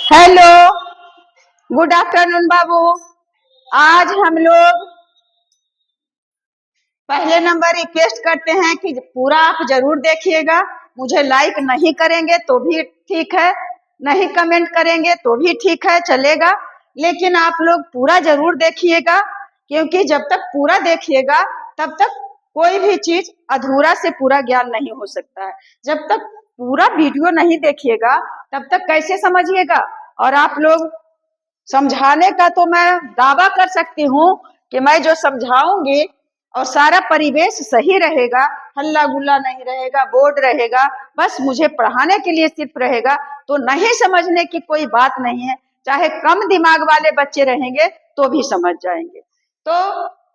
Hello, good afternoon बाबू। आज हम लोग पहले नंबर रिक्वेस्ट करते हैं कि पूरा आप जरूर देखिएगा। मुझे लाइक नहीं करेंगे तो भी ठीक है, नहीं कमेंट करेंगे तो भी ठीक है, चलेगा, लेकिन आप लोग पूरा जरूर देखिएगा, क्योंकि जब तक पूरा देखिएगा तब तक कोई भी चीज अधूरा से पूरा ज्ञान नहीं हो सकता है। जब तक पूरा वीडियो नहीं देखिएगा तब तक कैसे समझिएगा। और आप लोग समझाने का तो मैं दावा कर सकती हूँ कि मैं जो समझाऊंगी और सारा परिवेश सही रहेगा, हल्ला गुल्ला नहीं रहेगा, बोर्ड रहेगा, बस मुझे पढ़ाने के लिए सिर्फ रहेगा, तो नहीं समझने की कोई बात नहीं है। चाहे कम दिमाग वाले बच्चे रहेंगे तो भी समझ जाएंगे। तो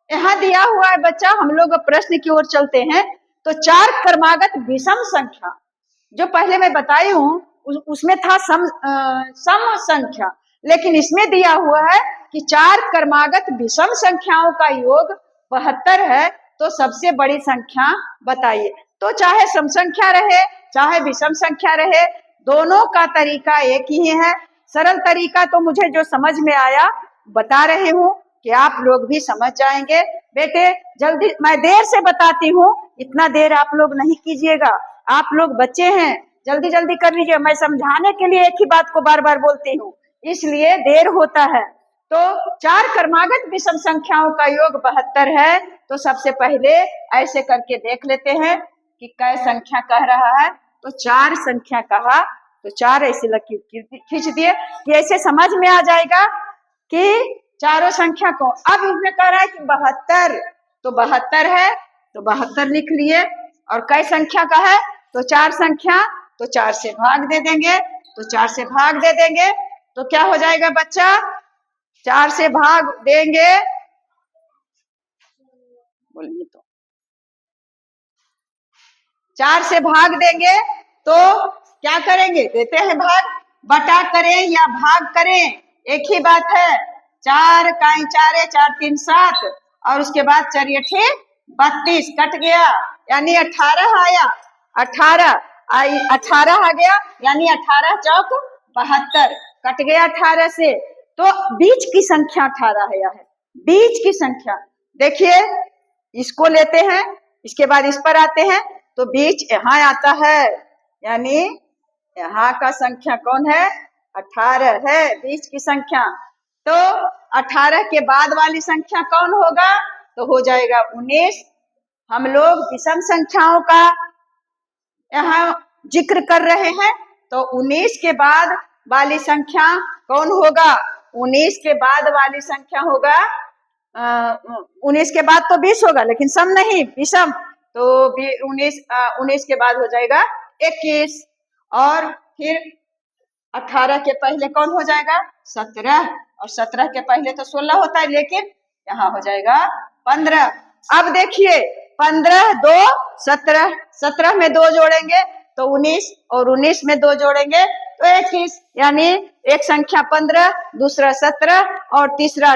यहाँ दिया हुआ है बच्चा, हम लोग प्रश्न की ओर चलते हैं। तो चार क्रमागत विषम संख्या जो पहले मैं बताई हूँ उसमें था सम संख्या, लेकिन इसमें दिया हुआ है कि चार क्रमागत विषम संख्याओं का योग 72 है, तो सबसे बड़ी संख्या बताइए। तो चाहे सम संख्या रहे चाहे विषम संख्या रहे, दोनों का तरीका एक ही है। सरल तरीका तो मुझे जो समझ में आया बता रही हूँ कि आप लोग भी समझ जाएंगे। बेटे जल्दी, मैं देर से बताती हूँ, इतना देर आप लोग नहीं कीजिएगा, आप लोग बच्चे हैं, जल्दी जल्दी कर लीजिए। मैं समझाने के लिए एक ही बात को बार बार बोलती हूँ, इसलिए देर होता है। तो चार क्रमागत विषम संख्याओं का योग 72 है। तो सबसे पहले ऐसे करके देख लेते हैं कि कै संख्या कह रहा है। तो चार संख्या कहा, तो चार ऐसे लकीर खींच दिए कि ऐसे समझ में आ जाएगा कि चारों संख्या को। अब इसमें कह रहा है कि 72, तो 72 है, तो 72 लिख लिए। और कै संख्या का है, तो चार संख्या, तो चार से भाग दे देंगे, तो चार से भाग दे देंगे, तो क्या हो जाएगा बच्चा, चार से भाग देंगे, बोलिए तो चार से भाग देंगे तो क्या करेंगे, देते हैं भाग, बटा करें या भाग करें एक ही बात है। चार काई चारे, चार तीन 7, और उसके बाद चलिए ठीक 32 कट गया, यानी 18 आया, 18 आ गया, यानी 18 चौक 72, कट गया 18 से। तो बीच की संख्या 18 आया है, बीच की संख्या। देखिए इसको लेते हैं, इसके बाद इस पर आते हैं, तो बीच यहाँ आता है, यानी यहाँ का संख्या कौन है, 18 है बीच की संख्या। तो 18 के बाद वाली संख्या कौन होगा, तो हो जाएगा 19। हम लोग विषम संख्याओं का यहाँ जिक्र कर रहे हैं, तो 19 के बाद वाली संख्या कौन होगा, 19 के बाद वाली संख्या होगा 19 के बाद तो 20 होगा, लेकिन सम नहीं विषम, तो 19 के बाद हो जाएगा 21, और फिर 18 के पहले कौन हो जाएगा 17, और 17 के पहले तो 16 होता है, लेकिन यहाँ हो जाएगा 15। अब देखिए 15 2 17, 17 में 2 जोड़ेंगे तो 19, और 19 में 2 जोड़ेंगे तो 21, यानी एक संख्या 15, दूसरा 17, और तीसरा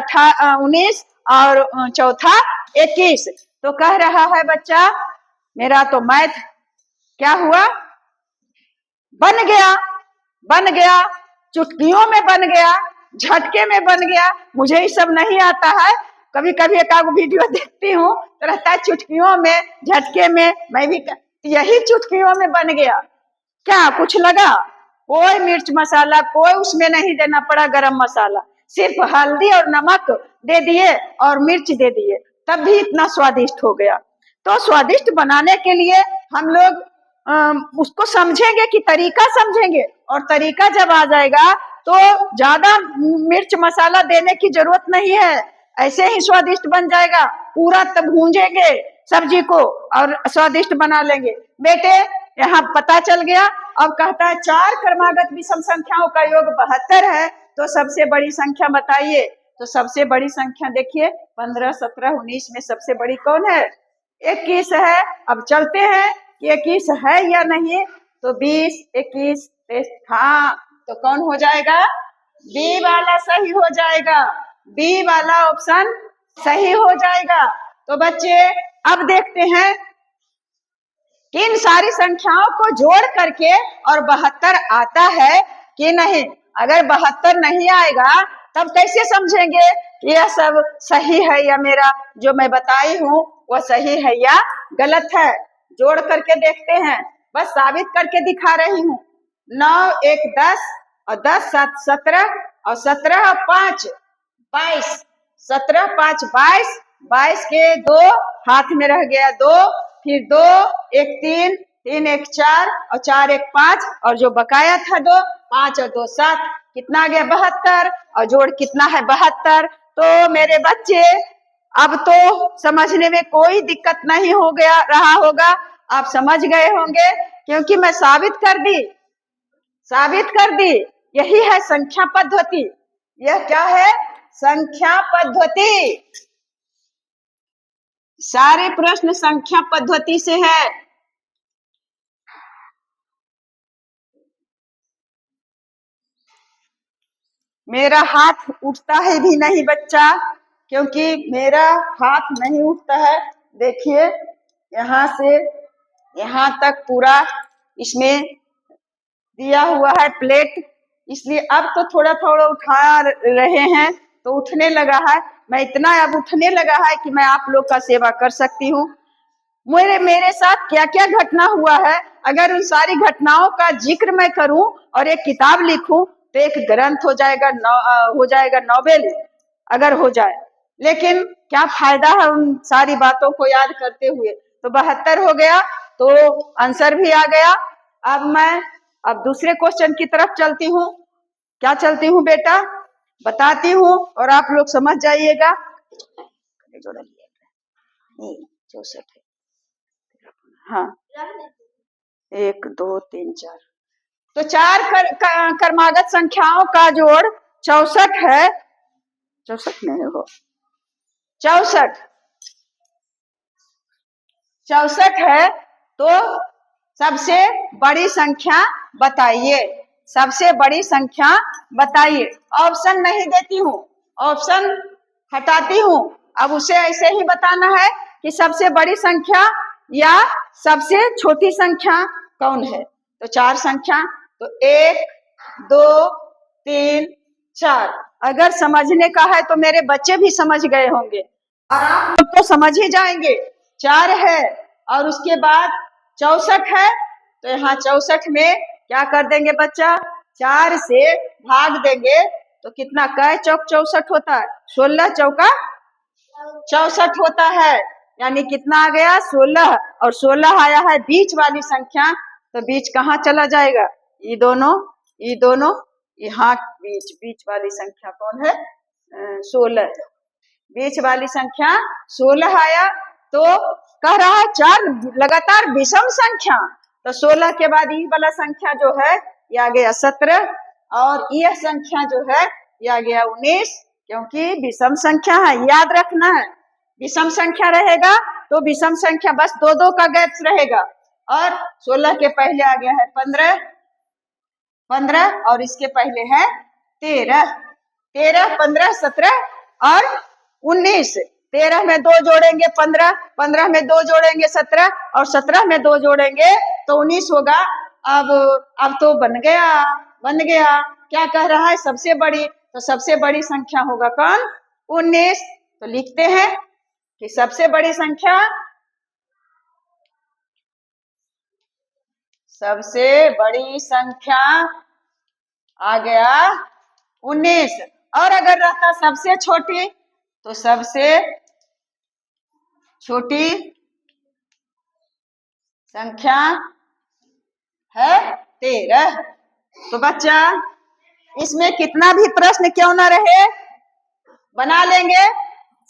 19, और चौथा 21। तो कह रहा है बच्चा मेरा तो मैथ क्या हुआ, बन गया, बन गया, चुटकियों में बन गया, झटके में बन गया। मुझे ये सब नहीं आता है, कभी कभी एक आध वीडियो देखती हूँ तो रहता है चुटकियों में झटके में, मैं भी यही चुटकियों में बन गया। क्या कुछ लगा, कोई मिर्च मसाला कोई उसमें नहीं देना पड़ा, गरम मसाला, सिर्फ हल्दी और नमक दे दिए और मिर्च दे दिए, तब भी इतना स्वादिष्ट हो गया। तो स्वादिष्ट बनाने के लिए हम लोग उसको समझेंगे कि तरीका समझेंगे, और तरीका जब आ जाएगा तो ज्यादा मिर्च मसाला देने की जरूरत नहीं है, ऐसे ही स्वादिष्ट बन जाएगा। पूरा तब भूंजेंगे सब्जी को और स्वादिष्ट बना लेंगे। बेटे यहाँ पता चल गया। अब कहता है चार क्रमागत विषम संख्याओं का योग 72 है, तो सबसे बड़ी संख्या बताइए। तो सबसे बड़ी संख्या देखिए 15 17 19 में सबसे बड़ी कौन है, 21 है। अब चलते हैं कि 21 है या नहीं, तो 20 21 हाँ, तो कौन हो जाएगा, बी वाला सही हो जाएगा, बी वाला ऑप्शन सही हो जाएगा। तो बच्चे अब देखते हैं कि इन सारी संख्याओं को जोड़ करके और 72 आता है कि नहीं। अगर 72 नहीं आएगा तब कैसे समझेंगे यह सब सही है या मेरा जो मैं बताई हूँ वह सही है या गलत है। जोड़ करके देखते हैं, बस साबित करके दिखा रही हूँ। 9 1 10 और 10 7 17 और 17 और 5 22, 17 5 22, 22 के 2 हाथ में रह गया 2, फिर 2 1 3, 3 1 4 और 4 1 5 और जो बकाया था 2, 5 और 2 7, कितना आ गया 72 और जोड़ कितना है 72। तो मेरे बच्चे अब तो समझने में कोई दिक्कत नहीं हो गया रहा होगा, आप समझ गए होंगे क्योंकि मैं साबित कर दी। यही है संख्या पद्धति। यह क्या है? संख्या पद्धति। सारे प्रश्न संख्या पद्धति से है। मेरा हाथ उठता है भी नहीं बच्चा, क्योंकि मेरा हाथ नहीं उठता है। देखिए यहाँ से यहाँ तक पूरा इसमें दिया हुआ है प्लेट, इसलिए अब तो थोड़ा थोड़ा उठा रहे हैं तो उठने लगा है। मैं इतना अब उठने लगा है कि मैं आप लोग का सेवा कर सकती हूँ। मेरे साथ क्या क्या घटना हुआ है, अगर उन सारी घटनाओं का जिक्र मैं करूं और एक किताब लिखूं तो एक ग्रंथ हो जाएगा नॉवेल अगर हो जाए। लेकिन क्या फायदा है उन सारी बातों को याद करते हुए। तो 72 हो गया तो आंसर भी आ गया। अब मैं दूसरे क्वेश्चन की तरफ चलती हूँ। क्या चलती हूँ बेटा? बताती हूँ और आप लोग समझ जाइएगा। 64 है। हाँ 1 2 3 4, तो 4 क्रमागत संख्याओं का जोड़ 64 है। 64 नहीं हो, 64 है। तो सबसे बड़ी संख्या बताइए, सबसे बड़ी संख्या बताइए। ऑप्शन नहीं देती हूँ, ऑप्शन हटाती हूँ। अब उसे ऐसे ही बताना है कि सबसे बड़ी संख्या या सबसे छोटी संख्या कौन है। तो 4 संख्या, तो 1 2 3 4। अगर समझने का है तो मेरे बच्चे भी समझ गए होंगे और आप लोग तो समझ ही जाएंगे। 4 है और उसके बाद 64 है, तो यहाँ 64 में क्या कर देंगे बच्चा? 4 से भाग देंगे तो कितना? कै चौक 64 होता है, 16 चौका 64 होता है। यानी कितना आ गया? 16। और 16 आया है बीच वाली संख्या, तो बीच कहाँ चला जाएगा? ये दोनों यहाँ बीच वाली संख्या कौन है? 16। बीच वाली संख्या 16 आया। तो कह रहा है 4 लगातार विषम संख्या, तो 16 के बाद ये वाला संख्या जो है ये आ गया 17 और यह संख्या जो है ये आ गया 19, क्योंकि विषम संख्या है, याद रखना है। विषम संख्या रहेगा तो विषम संख्या बस 2-2 का गैप रहेगा। और 16 के पहले आ गया है 15 और इसके पहले है 13, 15 17 और 19। 13 में 2 जोड़ेंगे 15, 15 में 2 जोड़ेंगे 17 और 17 में 2 जोड़ेंगे तो 19 होगा। अब तो बन गया। क्या कह रहा है? सबसे बड़ी, तो सबसे बड़ी संख्या होगा कौन? 19। तो लिखते हैं कि सबसे बड़ी संख्या, सबसे बड़ी संख्या आ गया 19। और अगर रहता सबसे छोटी, तो सबसे छोटी संख्या है 13। तो बच्चा इसमें कितना भी प्रश्न क्यों ना रहे बना लेंगे।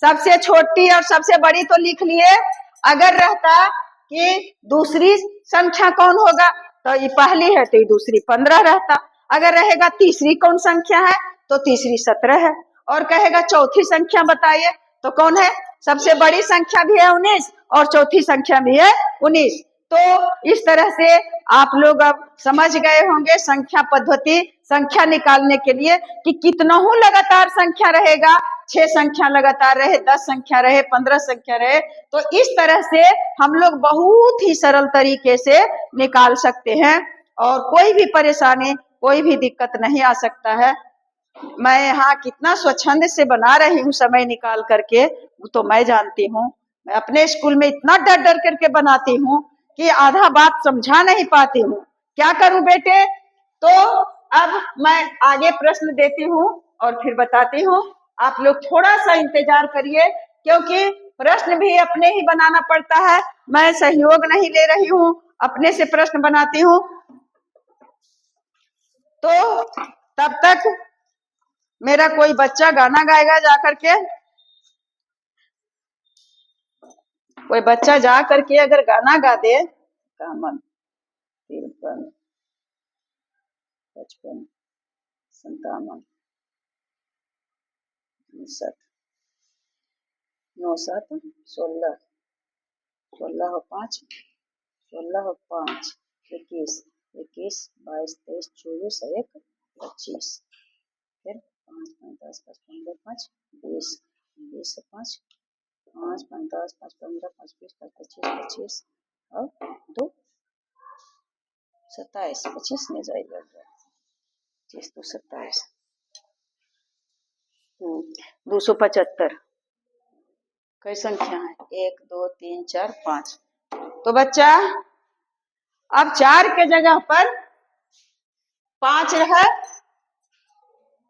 सबसे छोटी और सबसे बड़ी तो लिख लिए। अगर रहता कि दूसरी संख्या कौन होगा, तो ये पहली है तो ये दूसरी 15 रहता। अगर रहेगा तीसरी कौन संख्या है, तो तीसरी 17 है। और कहेगा चौथी संख्या बताइए, तो कौन है? सबसे बड़ी संख्या भी है 19 और चौथी संख्या भी है 19। तो इस तरह से आप लोग अब समझ गए होंगे संख्या पद्धति, संख्या निकालने के लिए कि कितना ही लगातार संख्या रहेगा, 6 संख्या लगातार रहे, 10 संख्या रहे, 15 संख्या रहे, तो इस तरह से हम लोग बहुत ही सरल तरीके से निकाल सकते हैं और कोई भी परेशानी कोई भी दिक्कत नहीं आ सकता है। मैं यहाँ कितना स्वच्छंद से बना रही हूँ समय निकाल करके, वो तो मैं जानती हूँ। मैं अपने स्कूल में इतना डर डर करके बनाती हूँ कि आधा बात समझा नहीं पाती हूँ। क्या करूं बेटे? तो अब मैं आगे प्रश्न देती हूँ और फिर बताती हूँ। आप लोग थोड़ा सा इंतजार करिए, क्योंकि प्रश्न भी अपने ही बनाना पड़ता है। मैं सहयोग नहीं ले रही हूँ, अपने से प्रश्न बनाती हूँ। तो तब तक मेरा कोई बच्चा गाना गाएगा जाकर के। कोई बच्चा जा करके अगर गाना गा दे, कामन 53 55 57 59 9 7 16 16 और 5 16 और 5 21 21 22 23 24 1 25 फिर 5 5 10 5 15 5 20 20 से 5 5 5 10 5 15 5 20 5 25 25 और 2 27 25 में जाएगा 25 2 27 275 कई संख्या है? 1 2 3 4 5। तो बच्चा अब 4 के जगह पर 5 है।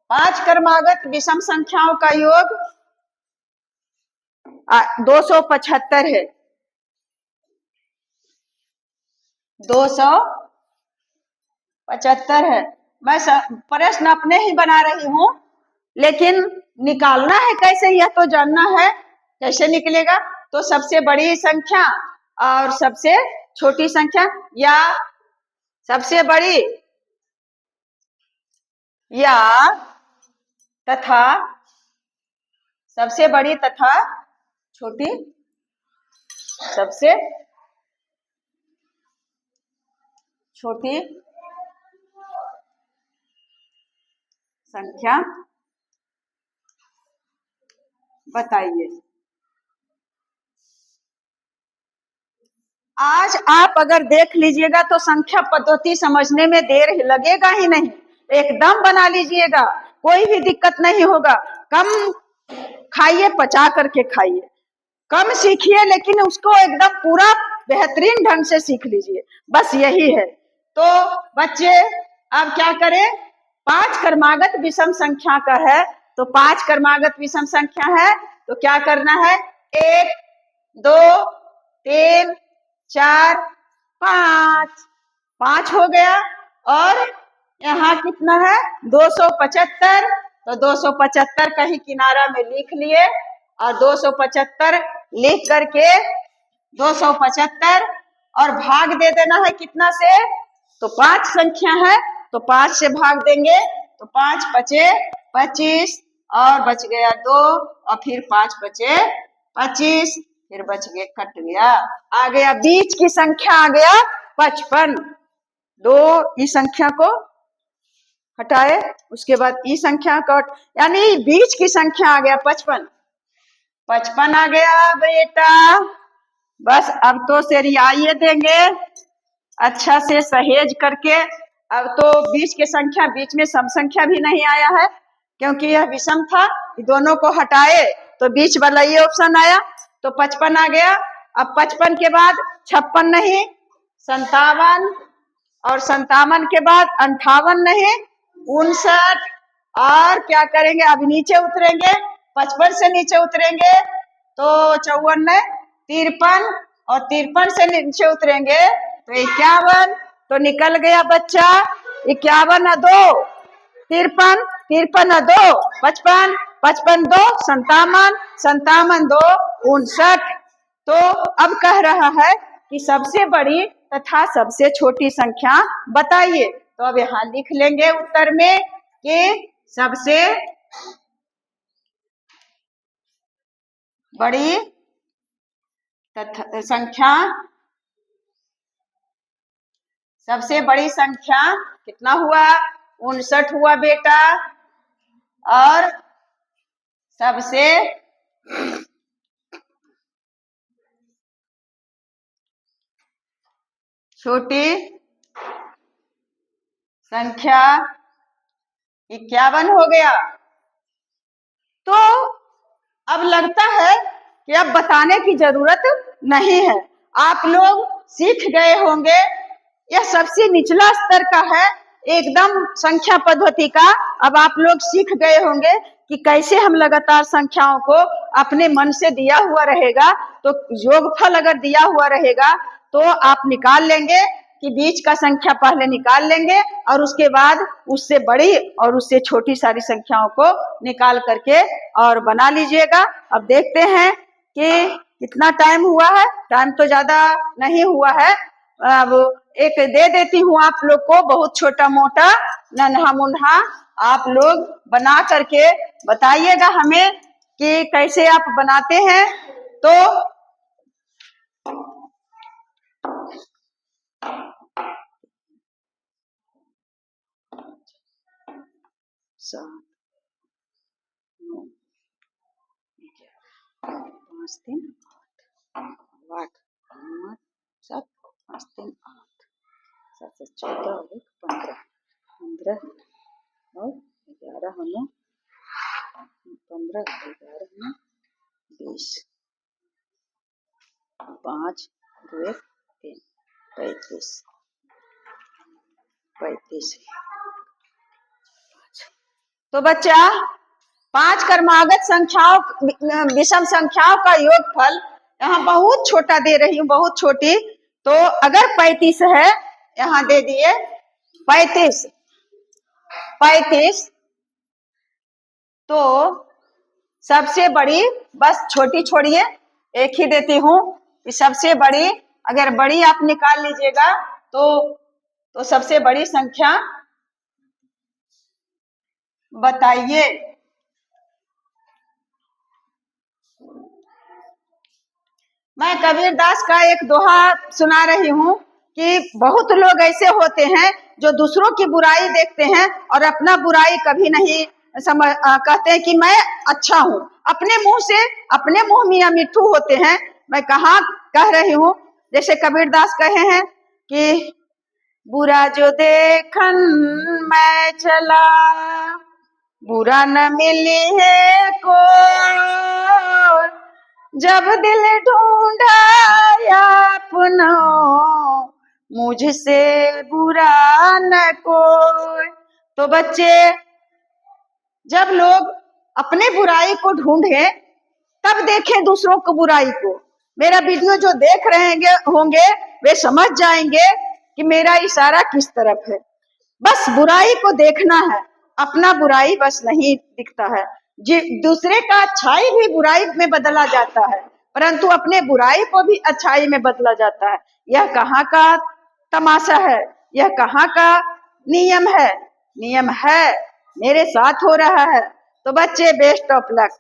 5 क्रमागत विषम संख्याओं का योग 275 है। 275 है। मैं प्रश्न अपने ही बना रही हूँ, लेकिन निकालना है कैसे यह तो जानना है। कैसे निकलेगा? तो सबसे बड़ी संख्या और सबसे छोटी संख्या, या सबसे बड़ी या तथा सबसे बड़ी तथा छोटी सबसे छोटी संख्या बताइए। आज आप अगर देख लीजिएगा तो संख्या पद्धति समझने में देर लगेगा ही नहीं, एकदम बना लीजिएगा, कोई भी दिक्कत नहीं होगा। कम खाइए, पचा करके खाइए, कम सीखिए, लेकिन उसको एकदम पूरा बेहतरीन ढंग से सीख लीजिए, बस यही है। तो बच्चे अब क्या करें? 5 क्रमागत विषम संख्या का है, तो 5 क्रमागत विषम संख्या है तो क्या करना है? 1 2 3 4 5 5 हो गया। और यहाँ कितना है? 275। तो 275 कहीं किनारा में लिख लिए, और 275 लिख करके 275 और भाग दे देना है कितना से? तो 5 संख्या है तो 5 से भाग देंगे, तो 5 बचे 25 और बच गया 2, और फिर 5 बचे 25, फिर बच गए, कट गया, आ गया बीच की संख्या, आ गया 55। 2 इस संख्या को हटाए, उसके बाद ई संख्या का, यानी बीच की संख्या आ गया 55। 55 आ गया बेटा। बस अब तो सरियाइए देंगे अच्छा से सहेज करके। अब तो बीच की संख्या, बीच में सम संख्या भी नहीं आया है, क्योंकि यह विषम था। दोनों को हटाए तो बीच वाला ये ऑप्शन आया, तो 55 आ गया। अब 55 के बाद 56 नहीं, 57, और 57 के बाद 58 नहीं, 59। और क्या करेंगे? अब नीचे उतरेंगे, 55 से नीचे उतरेंगे तो 54, 53, और 53 से नीचे उतरेंगे तो 51। तो निकल गया बच्चा 51 2 53, 53 2 55, 55 2 57, 57 2 59। तो अब कह रहा है कि सबसे बड़ी तथा सबसे छोटी संख्या बताइए। तो अब यहाँ लिख लेंगे उत्तर में कि सबसे बड़ी तथा संख्या, सबसे बड़ी संख्या कितना हुआ? 59 हुआ बेटा। और सबसे छोटी संख्या 51 हो गया। तो अब लगता है कि अब बताने की जरूरत नहीं है, आप लोग सीख गए होंगे। यह सबसे निचला स्तर का है एकदम संख्या पद्धति का। अब आप लोग सीख गए होंगे कि कैसे हम लगातार संख्याओं को अपने मन से दिया हुआ रहेगा तो योगफल अगर दिया हुआ रहेगा तो आप निकाल लेंगे कि बीच का संख्या पहले निकाल लेंगे और उसके बाद उससे बड़ी और उससे छोटी सारी संख्याओं को निकाल करके और बना लीजिएगा। अब देखते हैं कि कितना टाइम हुआ है। टाइम तो ज्यादा नहीं हुआ है। अब एक दे देती हूँ आप लोग को, बहुत छोटा मोटा नन्हा मुन्हा आप लोग बना करके बताइएगा हमें कि कैसे आप बनाते हैं। तो सात, नौ, 5 3 8, 9 7 5 3 8, 7 से 14 और 1 15, 15 और 11 होने 15 11 में 20, 5 2 1 3 35 35। तो बच्चा 5 क्रमागत संख्याओं विषम संख्याओं का योगफल यहाँ बहुत छोटा दे रही हूँ, बहुत छोटी। तो अगर 35 है, यहाँ दे दिए 35 35, तो सबसे बड़ी, बस छोटी छोड़िए, एक ही देती हूँ कि सबसे बड़ी, अगर बड़ी आप निकाल लीजिएगा तो सबसे बड़ी संख्या बताइए। मैं कबीरदास का एक दोहा सुना रही हूँ कि बहुत लोग ऐसे होते हैं जो दूसरों की बुराई देखते हैं और अपना बुराई कभी नहीं कहते हैं कि मैं अच्छा हूँ। अपने मुंह से, अपने मुंह मियां मिट्ठू होते हैं। मैं कहाँ कह रही हूँ, जैसे कबीरदास कहे हैं कि बुरा जो देखन मैं चला, बुरा न मिली है को, जब दिल ढूंढा अपनो, मुझसे बुरा न कोई। तो बच्चे, जब लोग अपने बुराई को ढूंढे तब देखें दूसरों को बुराई को। मेरा वीडियो जो देख रहे होंगे वे समझ जाएंगे कि मेरा इशारा किस तरफ है। बस बुराई को देखना है, अपना बुराई बस नहीं दिखता है। दूसरे का अच्छाई भी बुराई में बदला जाता है, परंतु अपने बुराई को भी अच्छाई में बदला जाता है। यह कहाँ का तमाशा है, यह कहाँ का नियम है? नियम है, मेरे साथ हो रहा है। तो बच्चे बेस्ट ऑफ लक।